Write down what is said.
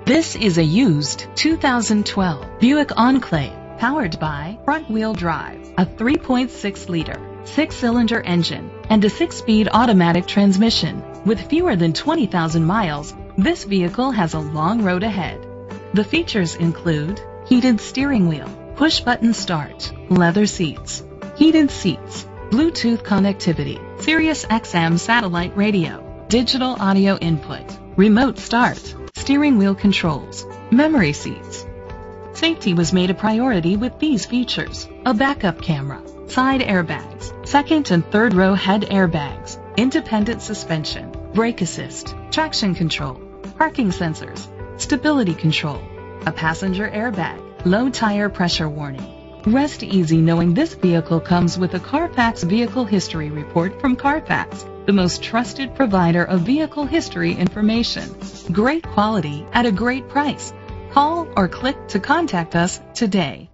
This is a used 2012 Buick Enclave, powered by front-wheel drive, a 3.6-liter, 6-cylinder engine, and a 6-speed automatic transmission. With fewer than 20,000 miles, this vehicle has a long road ahead. The features include heated steering wheel, push-button start, leather seats, heated seats, Bluetooth connectivity, Sirius XM satellite radio, digital audio input, remote start, steering wheel controls, memory seats. Safety was made a priority with these features: a backup camera, side airbags, second and third row head airbags, independent suspension, brake assist, traction control, parking sensors, stability control, a passenger airbag, low tire pressure warning. Rest easy knowing this vehicle comes with a Carfax Vehicle History Report from Carfax, the most trusted provider of vehicle history information. Great quality at a great price. Call or click to contact us today.